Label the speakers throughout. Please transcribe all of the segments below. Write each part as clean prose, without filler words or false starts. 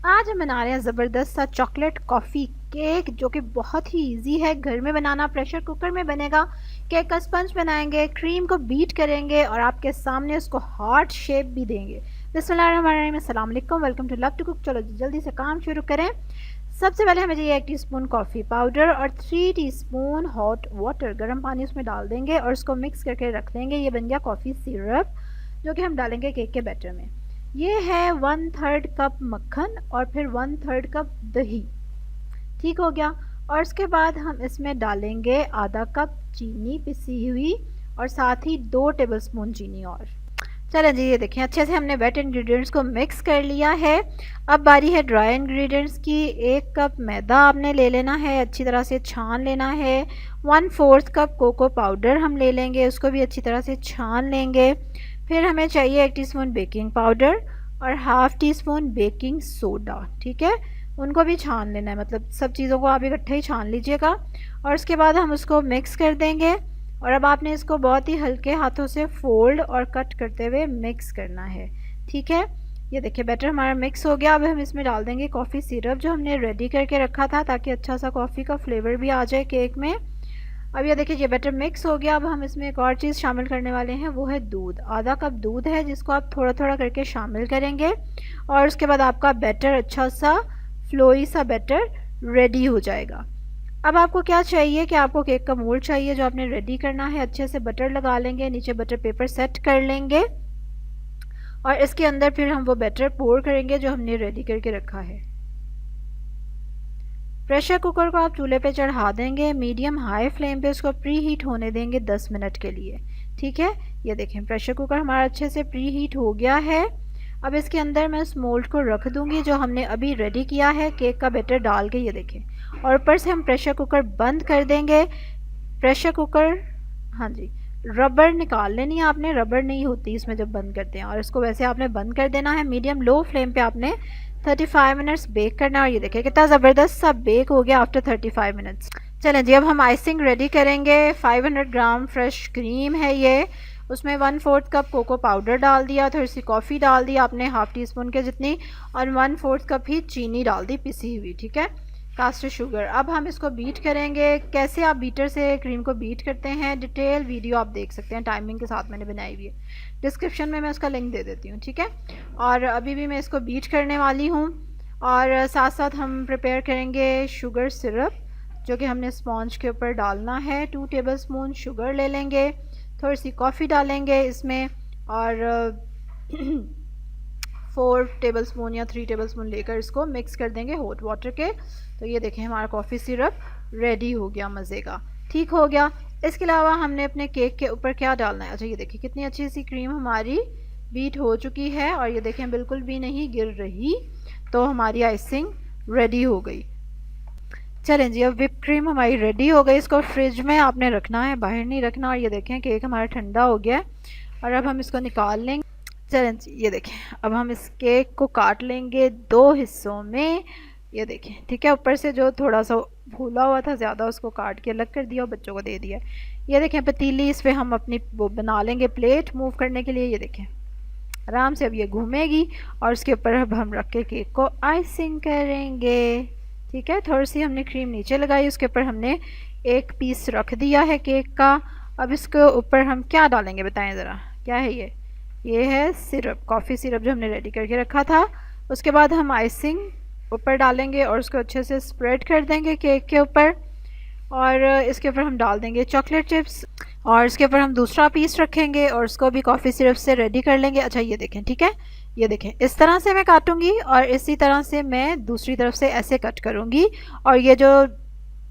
Speaker 1: आज हम बना रहे हैं ज़बरदस्त सा चॉकलेट कॉफ़ी केक जो कि बहुत ही इजी है घर में बनाना। प्रेशर कुकर में बनेगा। केक का स्पंज बनाएंगे, क्रीम को बीट करेंगे और आपके सामने उसको हार्ट शेप भी देंगे। बिस्मिल्लाहिर्रहमानिर्रहीम, अस्सलाम वालेकुम, welcome to love to cook. चलो जल्दी से काम शुरू करें। सबसे पहले हमें चाहिए 1 टीस्पून कॉफ़ी पाउडर और 3 टीस्पून हॉट वाटर, गर्म पानी उसमें डाल देंगे और उसको मिक्स करके रख लेंगे। ये बन गया कॉफ़ी सिरप जो कि हम डालेंगे केक के बैटर में। ये है 1/3 कप मक्खन और फिर 1/3 कप दही। ठीक हो गया। और उसके बाद हम इसमें डालेंगे आधा कप चीनी पिसी हुई और साथ ही 2 टेबलस्पून चीनी। और चलें जी, ये देखें अच्छे से हमने वेट इंग्रेडिएंट्स को मिक्स कर लिया है। अब बारी है ड्राई इंग्रेडिएंट्स की। 1 कप मैदा आपने ले लेना है, अच्छी तरह से छान लेना है। 1/4 कप कोको पाउडर हम ले लेंगे, उसको भी अच्छी तरह से छान लेंगे। फिर हमें चाहिए 1 टीस्पून बेकिंग पाउडर और half tea spoon baking soda. ठीक है, उनको भी छान लेना है, मतलब सब चीज़ों को आप इकट्ठे ही छान लीजिएगा। और उसके बाद हम उसको मिक्स कर देंगे और अब आपने इसको बहुत ही हल्के हाथों से फोल्ड और कट करते हुए मिक्स करना है। ठीक है, ये देखिए बैटर हमारा मिक्स हो गया। अब हम इसमें डाल देंगे कॉफ़ी सिरप जो हमने रेडी करके रखा था ताकि अच्छा सा कॉफ़ी का फ्लेवर भी आ जाए केक में। अब ये देखिए ये बैटर मिक्स हो गया। अब हम इसमें एक और चीज़ शामिल करने वाले हैं, वो है दूध। आधा कप दूध है जिसको आप थोड़ा थोड़ा करके शामिल करेंगे और उसके बाद आपका बैटर अच्छा सा फ्लोई सा बैटर रेडी हो जाएगा। अब आपको क्या चाहिए कि आपको केक का मोल्ड चाहिए जो आपने रेडी करना है। अच्छे से बटर लगा लेंगे, नीचे बटर पेपर सेट कर लेंगे और इसके अंदर फिर हम वो बैटर पोर करेंगे जो हमने रेडी करके रखा है। प्रेशर कुकर को आप चूल्हे पे चढ़ा देंगे, मीडियम हाई फ्लेम पे उसको प्री हीट होने देंगे 10 मिनट के लिए। ठीक है, ये देखें प्रेशर कुकर हमारा अच्छे से प्री हीट हो गया है। अब इसके अंदर मैं उस मोल्ड को रख दूंगी जो हमने अभी रेडी किया है केक का बैटर डाल के। ये देखें, और ऊपर से हम प्रेशर कुकर बंद कर देंगे। प्रेशर कुकर, हाँ जी, रबर निकाल लेनी है आपने, रबर नहीं होती इसमें जब बंद करते हैं। और इसको वैसे आपने बंद कर देना है, मीडियम लो फ्लेम पे आपने 35 मिनट्स बेक करना है। और ये देखिए कितना ज़बरदस्त सा बेक हो गया आफ्टर 35 मिनट्स। चलें जी, अब हम आइसिंग रेडी करेंगे। 500 ग्राम फ्रेश क्रीम है ये, उसमें 1/4 कप कोको पाउडर डाल दिया, थोड़ी सी कॉफ़ी डाल दी आपने हाफ़ टी स्पून के जितनी, और 1/4 कप ही चीनी डाल दी पिसी हुई। ठीक है, कास्टर शुगर। अब हम इसको बीट करेंगे। कैसे आप बीटर से क्रीम को बीट करते हैं डिटेल वीडियो आप देख सकते हैं, टाइमिंग के साथ मैंने बनाई हुई है, डिस्क्रिप्शन में मैं उसका लिंक दे देती हूँ। ठीक है, और अभी भी मैं इसको बीट करने वाली हूँ और साथ साथ हम प्रिपेयर करेंगे शुगर सिरप जो कि हमने स्पॉन्ज के ऊपर डालना है। 2 टेबलस्पून शुगर ले लेंगे, थोड़ी सी कॉफ़ी डालेंगे इसमें और 4 टेबलस्पून या 3 टेबलस्पून लेकर इसको मिक्स कर देंगे हॉट वाटर के। तो ये देखें हमारा कॉफ़ी सिरप रेडी हो गया मज़े का। ठीक हो गया। इसके अलावा हमने अपने केक के ऊपर क्या डालना है। अच्छा ये देखिए कितनी अच्छी सी क्रीम हमारी बीट हो चुकी है और ये देखें बिल्कुल भी नहीं गिर रही। तो हमारी आइसिंग रेडी हो गई। चलें जी, अब विप क्रीम हमारी रेडी हो गई। इसको फ्रिज में आपने रखना है, बाहर नहीं रखना। और ये देखें केक हमारा ठंडा हो गया और अब हम इसको निकाल लेंगे। चलें जी, ये देखें अब हम इस केक को काट लेंगे 2 हिस्सों में। ये देखें, ठीक है, ऊपर से जो थोड़ा सा फूला हुआ था ज़्यादा उसको काट के अलग कर दिया और बच्चों को दे दिया। ये देखें पतीली, इस पर हम अपनी वो बना लेंगे प्लेट मूव करने के लिए। ये देखें आराम से अब ये घूमेगी और उसके ऊपर अब हम रख के केक को आइसिंग करेंगे। ठीक है, थोड़ी सी हमने क्रीम नीचे लगाई, उसके ऊपर हमने एक पीस रख दिया है केक का। अब इसके ऊपर हम क्या डालेंगे बताएं ज़रा, क्या है ये है सिरप, कॉफ़ी सिरप जो हमने रेडी करके रखा था। उसके बाद हम आइसिंग ऊपर डालेंगे और उसको अच्छे से स्प्रेड कर देंगे केक के ऊपर। और इसके ऊपर हम डाल देंगे चॉकलेट चिप्स और इसके ऊपर हम दूसरा पीस रखेंगे और उसको भी कॉफ़ी सिरप से रेडी कर लेंगे। अच्छा ये देखें, ठीक है, ये देखें इस तरह से मैं काटूंगी और इसी तरह से मैं दूसरी तरफ से ऐसे कट करूंगी और ये जो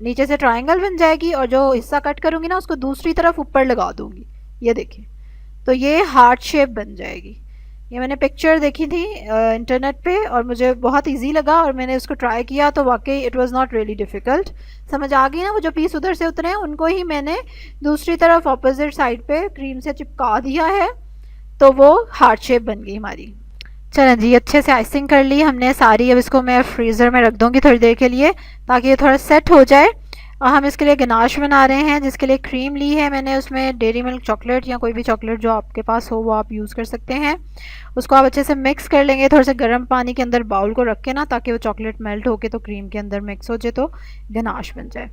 Speaker 1: नीचे से ट्रायंगल बन जाएगी और जो हिस्सा कट करूंगी ना उसको दूसरी तरफ ऊपर लगा दूंगी। ये देखें, तो ये हार्ट शेप बन जाएगी। ये मैंने पिक्चर देखी थी इंटरनेट पे और मुझे बहुत इजी लगा और मैंने उसको ट्राई किया तो वाकई it was not really difficult. समझ आ गई ना, वो जो पीस उधर से उतरे हैं उनको ही मैंने दूसरी तरफ ऑपोजिट साइड पे क्रीम से चिपका दिया है, तो वो हार्ट शेप बन गई हमारी। चलें जी, अच्छे से आइसिंग कर ली हमने सारी। अब इसको मैं फ्रीज़र में रख दूँगी थोड़ी देर के लिए ताकि ये थोड़ा सेट हो जाए। और हम इसके लिए गनाश बना रहे हैं, जिसके लिए क्रीम ली है मैंने, उसमें डेयरी मिल्क चॉकलेट या कोई भी चॉकलेट जो आपके पास हो वो आप यूज़ कर सकते हैं। उसको आप अच्छे से मिक्स कर लेंगे थोड़े से गर्म पानी के अंदर बाउल को रख के ना, ताकि वो चॉकलेट मेल्ट होके तो क्रीम के अंदर मिक्स हो जाए तो गनाश बन जाए।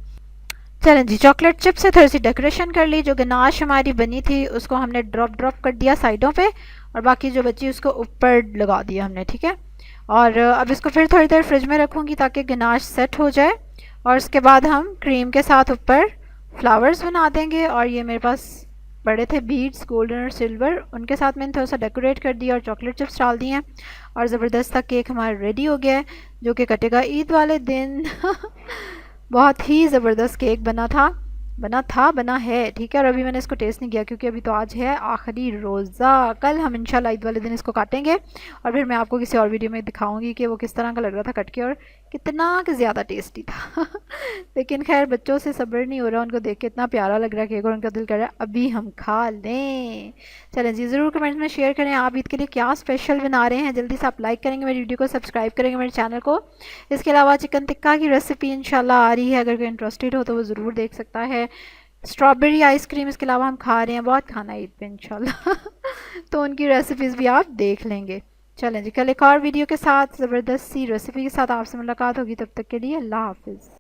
Speaker 1: चलें जी, चॉकलेट चिप से थोड़ी सी डेकोरेशन कर ली। जो गनाश हमारी बनी थी उसको हमने ड्रॉप ड्रॉप कर दिया साइडों पे, और बाकी जो बची उसको ऊपर लगा दिया हमने, ठीक है। और अब इसको फिर थोड़ी देर फ्रिज में रखूँगी ताकि गनाश सेट हो जाए, और उसके बाद हम क्रीम के साथ ऊपर फ्लावर्स बना देंगे। और ये मेरे पास पड़े थे बीड्स गोल्डन और सिल्वर, उनके साथ मैंने थोड़ा सा डेकोरेट कर दिया और चॉकलेट चिप्स डाल दिए हैं। और ज़बरदस्त सा केक हमारा रेडी हो गया है, जो कि कटेगा ईद वाले दिन। बहुत ही ज़बरदस्त केक बना है, ठीक है। और अभी मैंने इसको टेस्ट नहीं किया क्योंकि अभी तो आज है आखिरी रोज़ा। कल हम इंशाल्लाह ईद वाले दिन इसको काटेंगे और फिर मैं आपको किसी और वीडियो में दिखाऊंगी कि वो किस तरह का लग रहा था कट के और कितना ज़्यादा टेस्टी था। लेकिन खैर बच्चों से सब्र नहीं हो रहा, उनको देख के इतना प्यारा लग रहा है केक और उनका दिल कर रहा है अभी हम खा लें। चलें जी, ज़रूर कमेंट्स में शेयर करें आप ईद के लिए क्या स्पेशल बना रहे हैं। जल्दी से आप लाइक करेंगे मेरी वीडियो को, सब्सक्राइब करेंगे मेरे चैनल को। इसके अलावा चिकन टिक्का की रेसिपी इंशाल्लाह आ रही है, अगर कोई इंटरेस्टेड हो तो वो ज़रूर देख सकता है। स्ट्रॉबेरी आइसक्रीम इसके अलावा हम खा रहे हैं, बहुत खाना है ईद पे इंशाल्लाह। तो उनकी रेसिपीज़ भी आप देख लेंगे। चलें जी, कल एक और वीडियो के साथ ज़बरदस्त सी रेसिपी के साथ आपसे मुलाकात होगी, तब तक के लिए अल्लाह हाफिज़।